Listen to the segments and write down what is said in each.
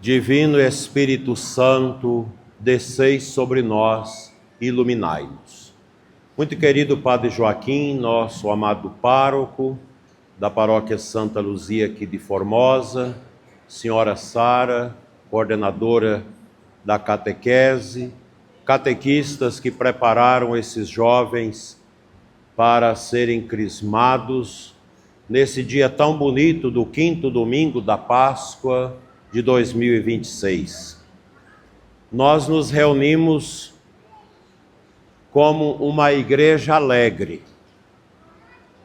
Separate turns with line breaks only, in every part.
Divino Espírito Santo, desceis sobre nós, iluminai-nos. Muito querido Padre Joaquim, nosso amado pároco da Paróquia Santa Luzia aqui de Formosa, Senhora Sara, coordenadora da catequese, catequistas que prepararam esses jovens para serem crismados nesse dia tão bonito do 5º domingo da Páscoa de 2026. Nós nos reunimos como uma igreja alegre,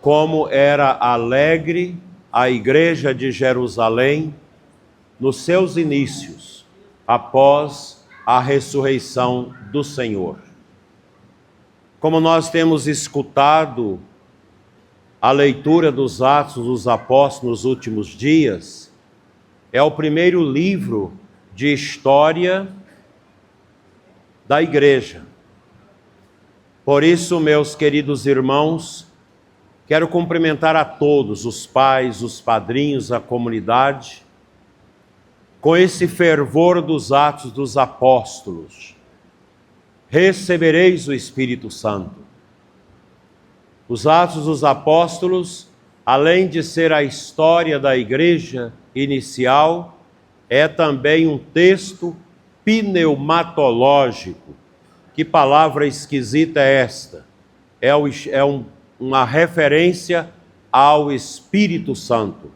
como era alegre a igreja de Jerusalém nos seus inícios, após a ressurreição do Senhor. Como nós temos escutado a leitura dos Atos dos Apóstolos nos últimos dias, é o primeiro livro de história da igreja. Por isso, meus queridos irmãos, quero cumprimentar a todos, os pais, os padrinhos, a comunidade, com esse fervor dos Atos dos Apóstolos. Recebereis o Espírito Santo. Os Atos dos Apóstolos, além de ser a história da igreja inicial, é também um texto pneumatológico. Que palavra esquisita é esta? Uma referência ao Espírito Santo.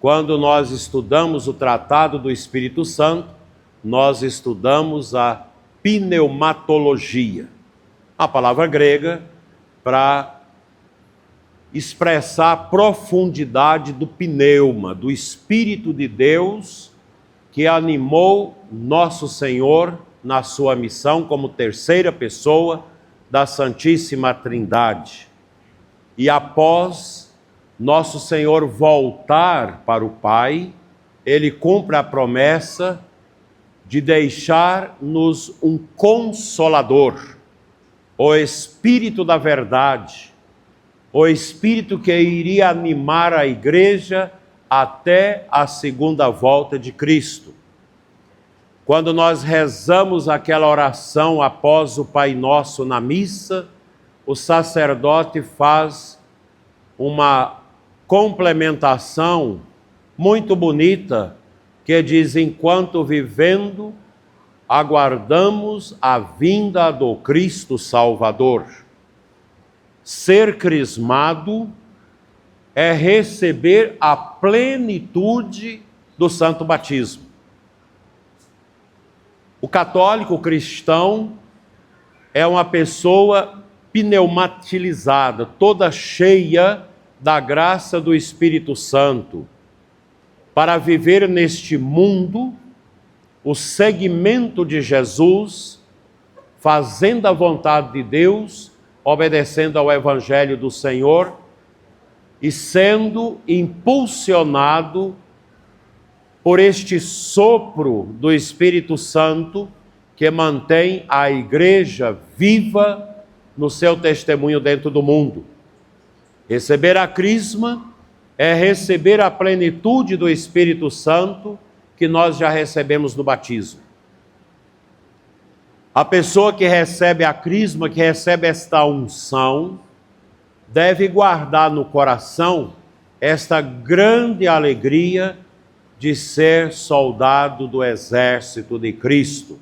Quando nós estudamos o Tratado do Espírito Santo, nós estudamos a pneumatologia, a palavra grega para expressar a profundidade do pneuma, do Espírito de Deus que animou nosso Senhor na sua missão como terceira pessoa da Santíssima Trindade. E após nosso Senhor voltar para o Pai, Ele cumpre a promessa de deixar-nos um Consolador, o Espírito da Verdade, o Espírito que iria animar a igreja até a segunda volta de Cristo. Quando nós rezamos aquela oração após o Pai Nosso na missa, o sacerdote faz uma complementação muito bonita que diz: enquanto vivendo, aguardamos a vinda do Cristo Salvador. Ser crismado é receber a plenitude do santo batismo. O católico cristão é uma pessoa pneumatilizada, toda cheia da graça do Espírito Santo, para viver neste mundo o seguimento de Jesus, fazendo a vontade de Deus, obedecendo ao Evangelho do Senhor e sendo impulsionado por este sopro do Espírito Santo que mantém a igreja viva no seu testemunho dentro do mundo. Receber a crisma é receber a plenitude do Espírito Santo que nós já recebemos no batismo. A pessoa que recebe a crisma, que recebe esta unção, deve guardar no coração esta grande alegria de ser soldado do exército de Cristo.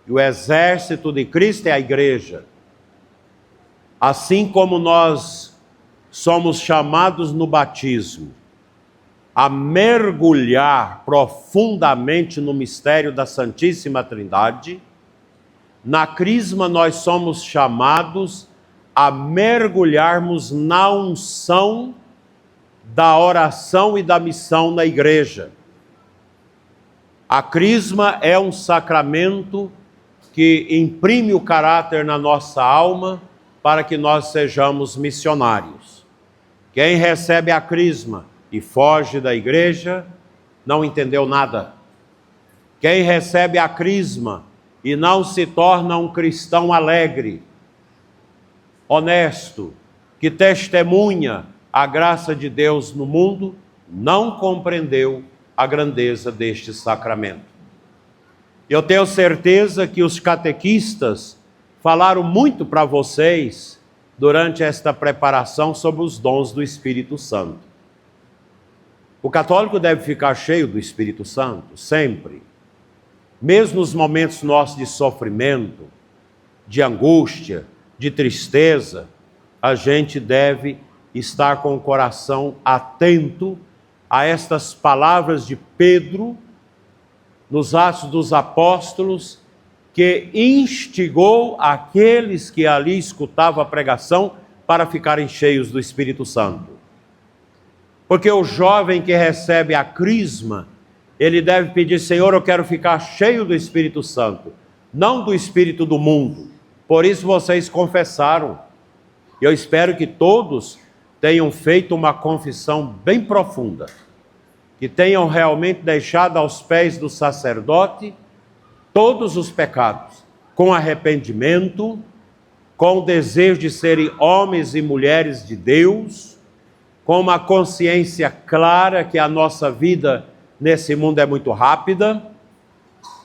E o exército de Cristo é a igreja. Assim como nós somos chamados no batismo a mergulhar profundamente no mistério da Santíssima Trindade, na crisma nós somos chamados a mergulharmos na unção da oração e da missão na igreja. A crisma é um sacramento que imprime o caráter na nossa alma para que nós sejamos missionários. Quem recebe a crisma e foge da igreja não entendeu nada. Quem recebe a crisma e não se torna um cristão alegre, honesto, que testemunha a graça de Deus no mundo, não compreendeu a grandeza deste sacramento. Eu tenho certeza que os catequistas falaram muito para vocês durante esta preparação sobre os dons do Espírito Santo. O católico deve ficar cheio do Espírito Santo, sempre. Mesmo nos momentos nossos de sofrimento, de angústia, de tristeza, a gente deve estar com o coração atento a estas palavras de Pedro, nos Atos dos Apóstolos, que instigou aqueles que ali escutavam a pregação para ficarem cheios do Espírito Santo. Porque o jovem que recebe a crisma, ele deve pedir: Senhor, eu quero ficar cheio do Espírito Santo, não do espírito do mundo. Por isso vocês confessaram. Eu espero que todos tenham feito uma confissão bem profunda, que tenham realmente deixado aos pés do sacerdote todos os pecados, com arrependimento, com o desejo de serem homens e mulheres de Deus, com uma consciência clara que a nossa vida nesse mundo é muito rápida,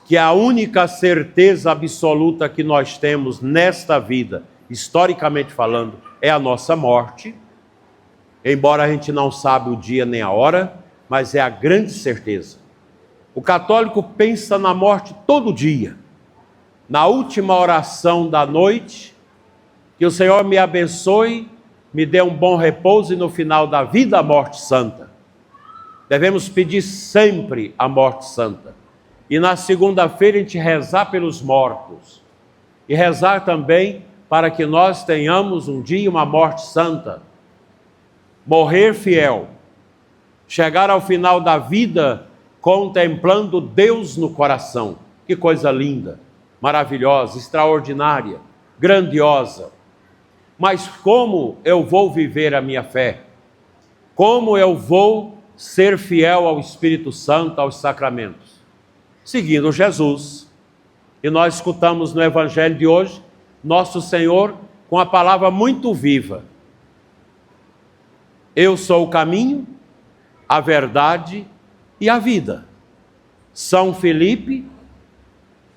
que a única certeza absoluta que nós temos nesta vida, historicamente falando, é a nossa morte, embora a gente não saiba o dia nem a hora, mas é a grande certeza. O católico pensa na morte todo dia. Na última oração da noite, que o Senhor me abençoe, me dê um bom repouso e no final da vida a morte santa. Devemos pedir sempre a morte santa. E na segunda-feira a gente rezar pelos mortos. E rezar também para que nós tenhamos um dia uma morte santa. Morrer fiel. Chegar ao final da vida contemplando Deus no coração. Que coisa linda, maravilhosa, extraordinária, grandiosa. Mas como eu vou viver a minha fé? Como eu vou ser fiel ao Espírito Santo, aos sacramentos? Seguindo Jesus. E nós escutamos no Evangelho de hoje, nosso Senhor com a palavra muito viva. Eu sou o caminho, a verdade e a vida. São Felipe,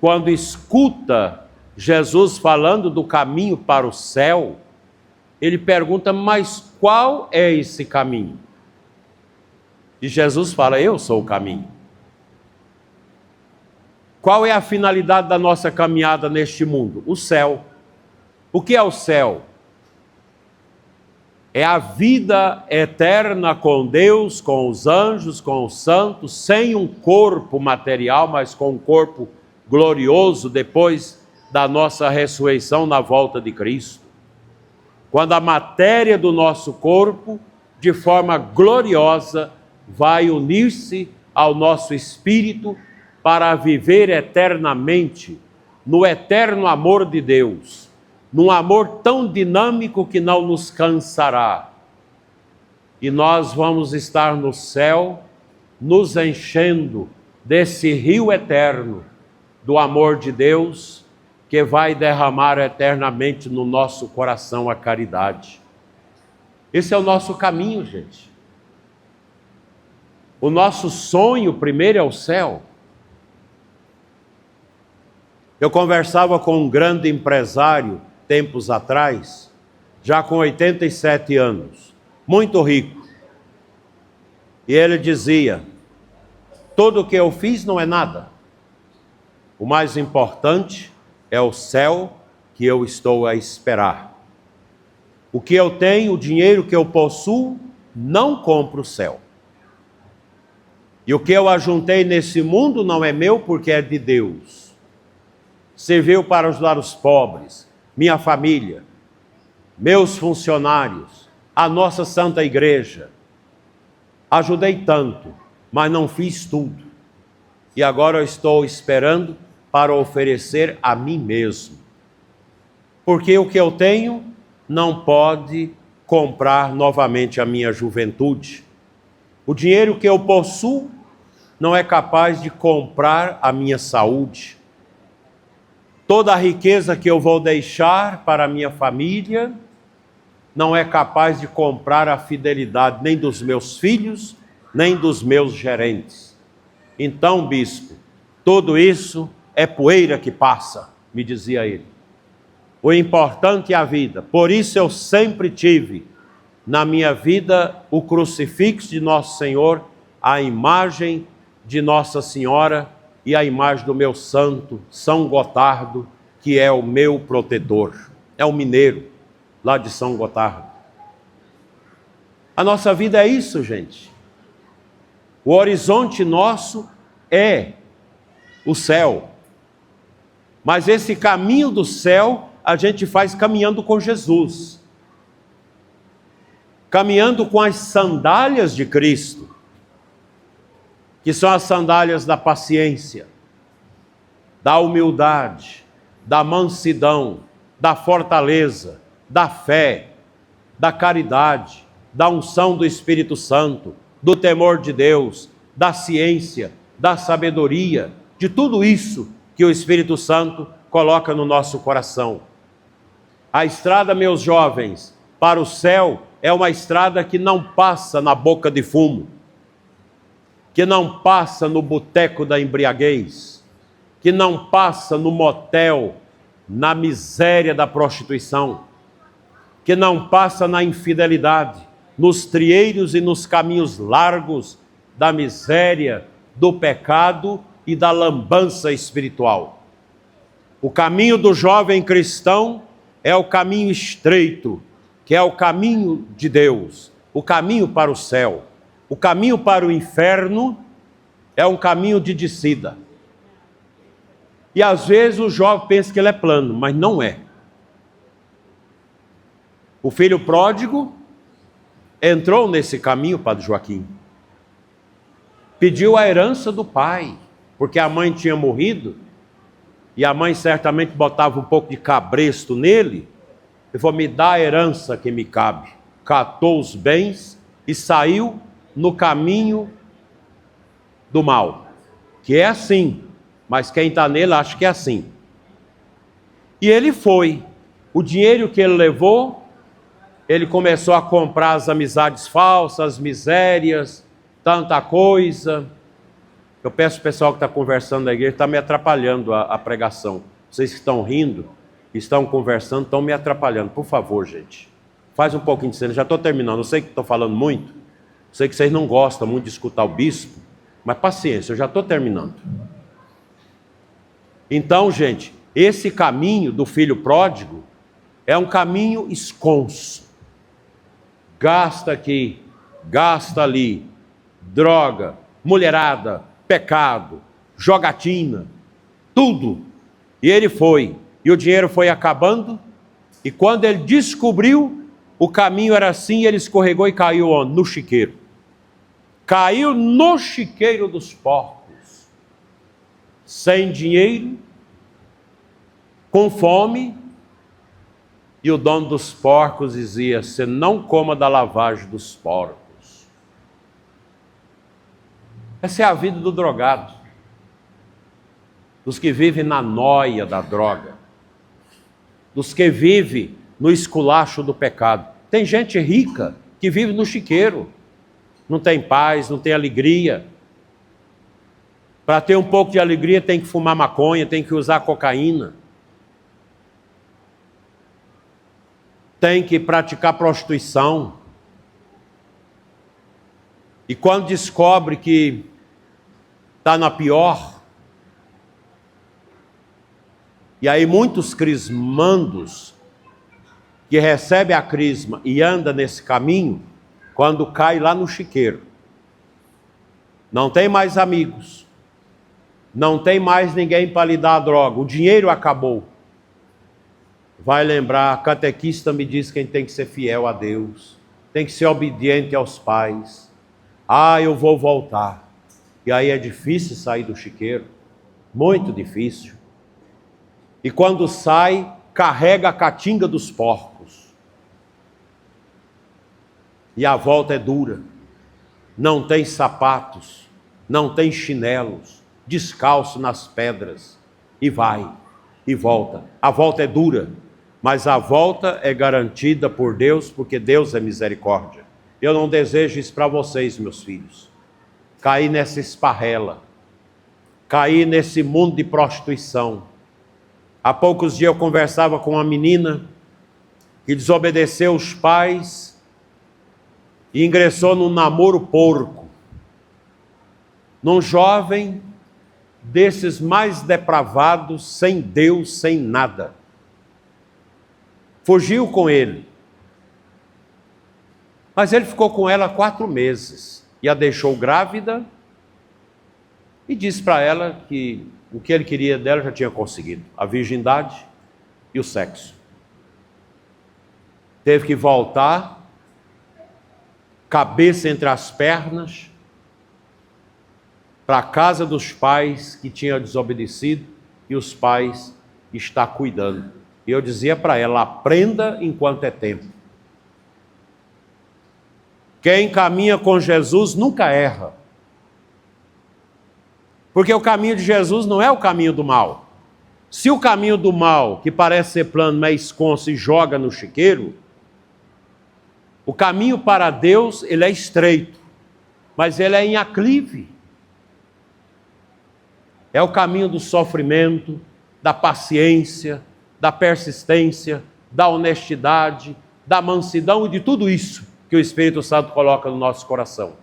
quando escuta Jesus falando do caminho para o céu, ele pergunta: mas qual é esse caminho? E Jesus fala: eu sou o caminho. Qual é a finalidade da nossa caminhada neste mundo? O céu. O que é o céu? É a vida eterna com Deus, com os anjos, com os santos, sem um corpo material, mas com um corpo glorioso depois da nossa ressurreição na volta de Cristo. Quando a matéria do nosso corpo, de forma gloriosa, vai unir-se ao nosso espírito para viver eternamente no eterno amor de Deus, num amor tão dinâmico que não nos cansará. E nós vamos estar no céu, nos enchendo desse rio eterno do amor de Deus, que vai derramar eternamente no nosso coração a caridade. Esse é o nosso caminho, gente. O nosso sonho primeiro é o céu. Eu conversava com um grande empresário tempos atrás, já com 87 anos, muito rico. E ele dizia: tudo o que eu fiz não é nada. O mais importante é o céu que eu estou a esperar. O que eu tenho, o dinheiro que eu possuo, não compra o céu. E o que eu ajuntei nesse mundo não é meu, porque é de Deus. Serviu para ajudar os pobres, minha família, meus funcionários, a nossa Santa Igreja. Ajudei tanto, mas não fiz tudo. E agora eu estou esperando para oferecer a mim mesmo. Porque o que eu tenho não pode comprar novamente a minha juventude. O dinheiro que eu possuo não é capaz de comprar a minha saúde. Toda a riqueza que eu vou deixar para a minha família não é capaz de comprar a fidelidade nem dos meus filhos, nem dos meus gerentes. Então, bispo, tudo isso é poeira que passa, me dizia ele. O importante é a vida. Por isso eu sempre tive na minha vida o crucifixo de Nosso Senhor, a imagem de Nossa Senhora e a imagem do meu santo, São Gotardo, que é o meu protetor. É um mineiro lá de São Gotardo. A nossa vida é isso, gente. O horizonte nosso é o céu. Mas esse caminho do céu a gente faz caminhando com Jesus. Caminhando com as sandálias de Cristo, que são as sandálias da paciência, da humildade, da mansidão, da fortaleza, da fé, da caridade, da unção do Espírito Santo, do temor de Deus, da ciência, da sabedoria, de tudo isso que o Espírito Santo coloca no nosso coração. A estrada, meus jovens, para o céu é uma estrada que não passa na boca de fumo, que não passa no boteco da embriaguez, que não passa no motel, na miséria da prostituição, que não passa na infidelidade, nos trieiros e nos caminhos largos da miséria, do pecado e da lambança espiritual. O caminho do jovem cristão é o caminho estreito, que é o caminho de Deus, o caminho para o céu. O caminho para o inferno é um caminho de descida. E às vezes o jovem pensa que ele é plano, mas não é. O filho pródigo entrou nesse caminho, Padre Joaquim. Pediu a herança do pai, porque a mãe tinha morrido, e a mãe certamente botava um pouco de cabresto nele. Ele falou: me dá a herança que me cabe. Catou os bens e saiu no caminho do mal, que é assim, mas quem está nele acha que é assim. E ele foi. O dinheiro que ele levou, ele começou a comprar as amizades falsas, as misérias, tanta coisa. Eu peço ao pessoal que está conversando na igreja, está me atrapalhando a pregação. Vocês que estão rindo, estão conversando, estão me atrapalhando. Por favor, gente, faz um pouquinho de silêncio. Já estou terminando. Eu sei que estou falando muito, sei que vocês não gostam muito de escutar o bispo, mas paciência, eu já estou terminando. Então, gente, esse caminho do filho pródigo é um caminho esconso. Gasta aqui, gasta ali, droga, mulherada, pecado, jogatina, tudo. E ele foi, e o dinheiro foi acabando, e quando ele descobriu, o caminho era assim, ele escorregou e caiu onde? No chiqueiro. Caiu no chiqueiro dos porcos, sem dinheiro, com fome, e o dono dos porcos dizia: você não coma da lavagem dos porcos. Essa é a vida do drogado, dos que vivem na noia da droga, dos que vivem no esculacho do pecado. Tem gente rica que vive no chiqueiro, não tem paz, não tem alegria. Para ter um pouco de alegria tem que fumar maconha, tem que usar cocaína, tem que praticar prostituição. E quando descobre que está na pior, e aí muitos crismandos que recebem a crisma e andam nesse caminho, quando cai lá no chiqueiro, não tem mais amigos, não tem mais ninguém para lhe dar a droga, o dinheiro acabou. Vai lembrar, a catequista me diz que tem que ser fiel a Deus, tem que ser obediente aos pais. Ah, eu vou voltar. E aí é difícil sair do chiqueiro, muito difícil. E quando sai, carrega a caatinga dos porcos. E a volta é dura. Não tem sapatos, não tem chinelos, descalço nas pedras. E vai, e volta. A volta é dura, mas a volta é garantida por Deus, porque Deus é misericórdia. Eu não desejo isso para vocês, meus filhos. Cair nessa esparrela. cair nesse mundo de prostituição. Há poucos dias eu conversava com uma menina que desobedeceu os pais e ingressou num namoro porco. Num jovem desses mais depravados, sem Deus, sem nada. Fugiu com ele. Mas ele ficou com ela 4 meses e a deixou grávida e disse para ela que o que ele queria dela já tinha conseguido: a virgindade e o sexo. Teve que voltar, cabeça entre as pernas, para a casa dos pais que tinham desobedecido, e os pais estão cuidando. E eu dizia para ela: aprenda enquanto é tempo. Quem caminha com Jesus nunca erra. Porque o caminho de Jesus não é o caminho do mal. Se o caminho do mal, que parece ser plano, mas esconde e joga no chiqueiro, o caminho para Deus, ele é estreito, mas ele é em aclive. É o caminho do sofrimento, da paciência, da persistência, da honestidade, da mansidão e de tudo isso que o Espírito Santo coloca no nosso coração.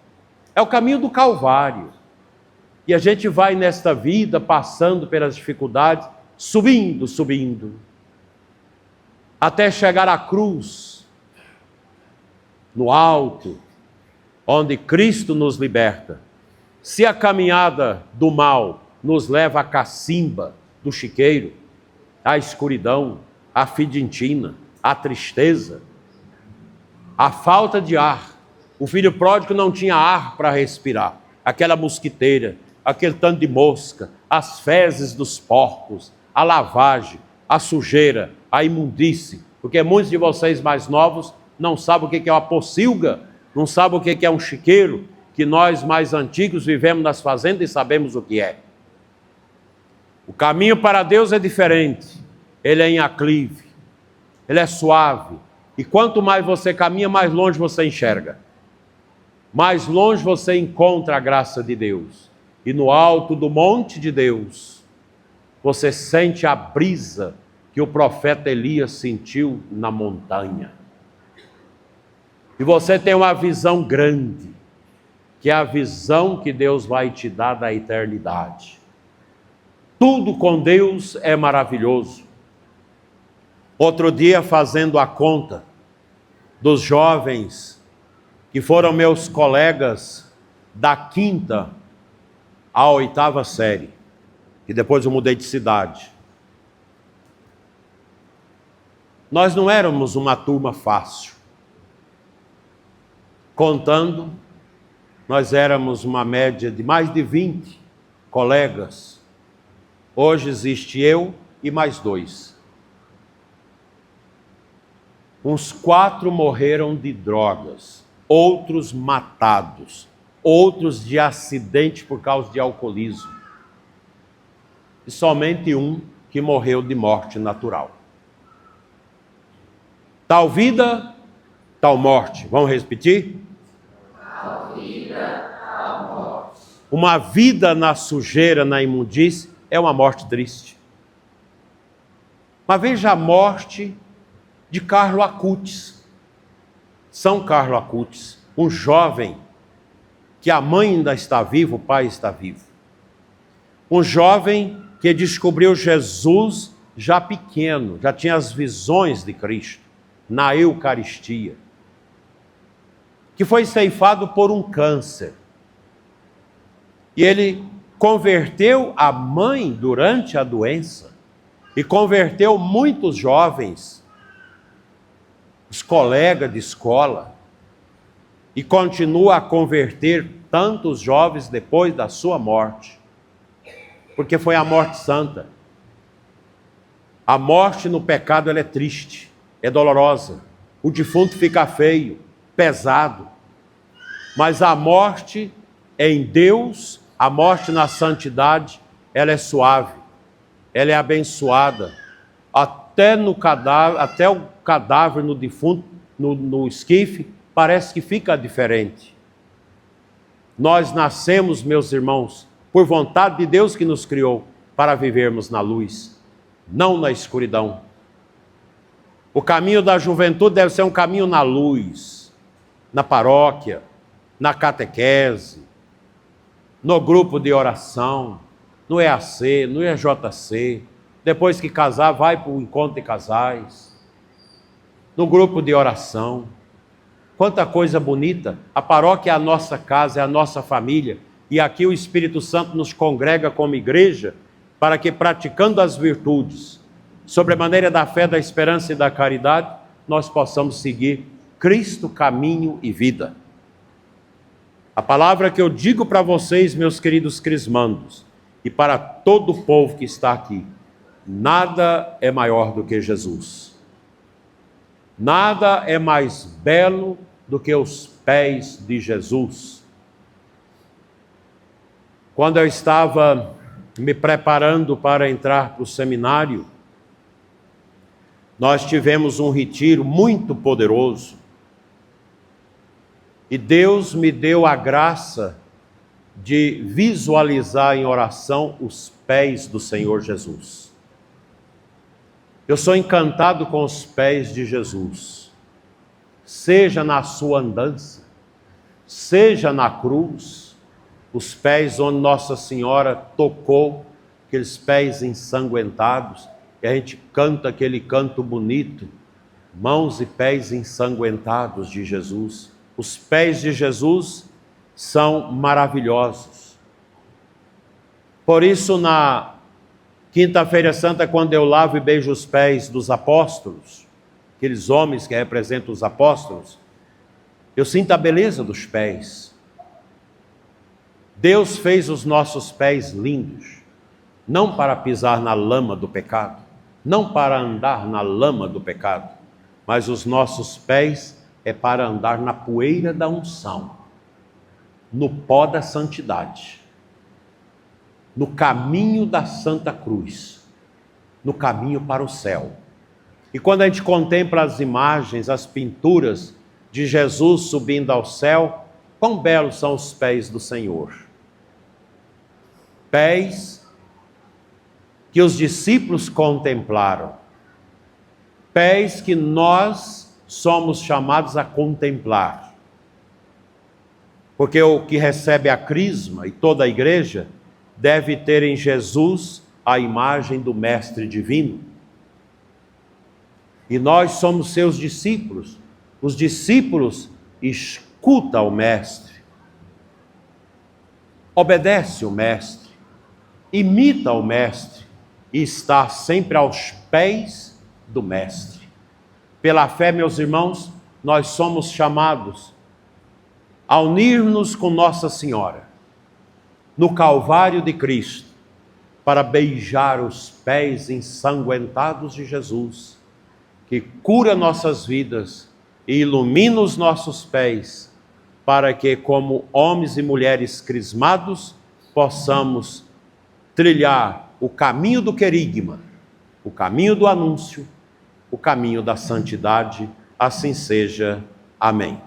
É o caminho do Calvário. E a gente vai nesta vida passando pelas dificuldades, subindo, até chegar à cruz, no alto, onde Cristo nos liberta. Se a caminhada do mal nos leva à cacimba do chiqueiro, à escuridão, à fidentina, à tristeza, à falta de ar. O filho pródigo não tinha ar para respirar. Aquela mosquiteira, aquele tanto de mosca, as fezes dos porcos, a lavagem, a sujeira, a imundície. Porque muitos de vocês mais novos não sabem o que é uma pocilga, não sabem o que é um chiqueiro, que nós mais antigos vivemos nas fazendas e sabemos o que é. O caminho para Deus é diferente. Ele é em aclive, ele é suave. E quanto mais você caminha, mais longe você enxerga. Mais longe você encontra a graça de Deus. E no alto do monte de Deus, você sente a brisa que o profeta Elias sentiu na montanha. E você tem uma visão grande, que é a visão que Deus vai te dar da eternidade. Tudo com Deus é maravilhoso. Outro dia, fazendo a conta dos jovens que foram meus colegas da 5ª à 8ª série, que depois eu mudei de cidade. Nós não éramos uma turma fácil. Contando, nós éramos uma média de mais de 20 colegas. Hoje existe eu e mais 2. Uns 4 morreram de drogas, outros matados, outros de acidente por causa de alcoolismo. E somente um que morreu de morte natural. Tal vida, tal morte. Vamos repetir? Tal vida, tal morte. Uma vida na sujeira, na imundície, é uma morte triste. Mas veja a morte de Carlo Acutis. São Carlo Acutis, um jovem que a mãe ainda está viva, o pai está vivo. Um jovem que descobriu Jesus já pequeno, já tinha as visões de Cristo na Eucaristia, que foi ceifado por um câncer. E ele converteu a mãe durante a doença e converteu muitos jovens, os colegas de escola, e continua a converter tantos jovens depois da sua morte, porque foi a morte santa. A morte no pecado, ela é triste, é dolorosa, o defunto fica feio, pesado, mas a morte em Deus, a morte na santidade, ela é suave, ela é abençoada. Até o cadáver no defunto, no esquife, parece que fica diferente. Nós nascemos, meus irmãos, por vontade de Deus que nos criou, para vivermos na luz, não na escuridão. O caminho da juventude deve ser um caminho na luz, na paróquia, na catequese, no grupo de oração, no EAC, no EJC. Depois que casar, vai para o encontro de casais, no grupo de oração. Quanta coisa bonita! A paróquia é a nossa casa, é a nossa família. E aqui o Espírito Santo nos congrega como igreja para que, praticando as virtudes, sobre a maneira da fé, da esperança e da caridade, nós possamos seguir Cristo, caminho e vida. A palavra que eu digo para vocês, meus queridos crismandos, e para todo o povo que está aqui: nada é maior do que Jesus. Nada é mais belo do que os pés de Jesus. Quando eu estava me preparando para entrar para o seminário, nós tivemos um retiro muito poderoso. E Deus me deu a graça de visualizar em oração os pés do Senhor Jesus. Eu sou encantado com os pés de Jesus, seja na sua andança, seja na cruz, os pés onde Nossa Senhora tocou, aqueles pés ensanguentados, e a gente canta aquele canto bonito, mãos e pés ensanguentados de Jesus. Os pés de Jesus são maravilhosos. Por isso, na Quinta-feira Santa, quando eu lavo e beijo os pés dos apóstolos, aqueles homens que representam os apóstolos, eu sinto a beleza dos pés. Deus fez os nossos pés lindos, não para pisar na lama do pecado, não para andar na lama do pecado, mas os nossos pés é para andar na poeira da unção, no pó da santidade, no caminho da Santa Cruz, no caminho para o céu. E quando a gente contempla as imagens, as pinturas de Jesus subindo ao céu, quão belos são os pés do Senhor. Pés que os discípulos contemplaram, pés que nós somos chamados a contemplar. Porque o que recebe a crisma e toda a igreja deve ter em Jesus a imagem do Mestre Divino. E nós somos seus discípulos. Os discípulos escutam o Mestre, obedece o Mestre, imita o Mestre e está sempre aos pés do Mestre. Pela fé, meus irmãos, nós somos chamados a unir-nos com Nossa Senhora no Calvário de Cristo, para beijar os pés ensanguentados de Jesus, que cura nossas vidas e ilumina os nossos pés, para que, como homens e mulheres crismados, possamos trilhar o caminho do querigma, o caminho do anúncio, o caminho da santidade. Assim seja. Amém.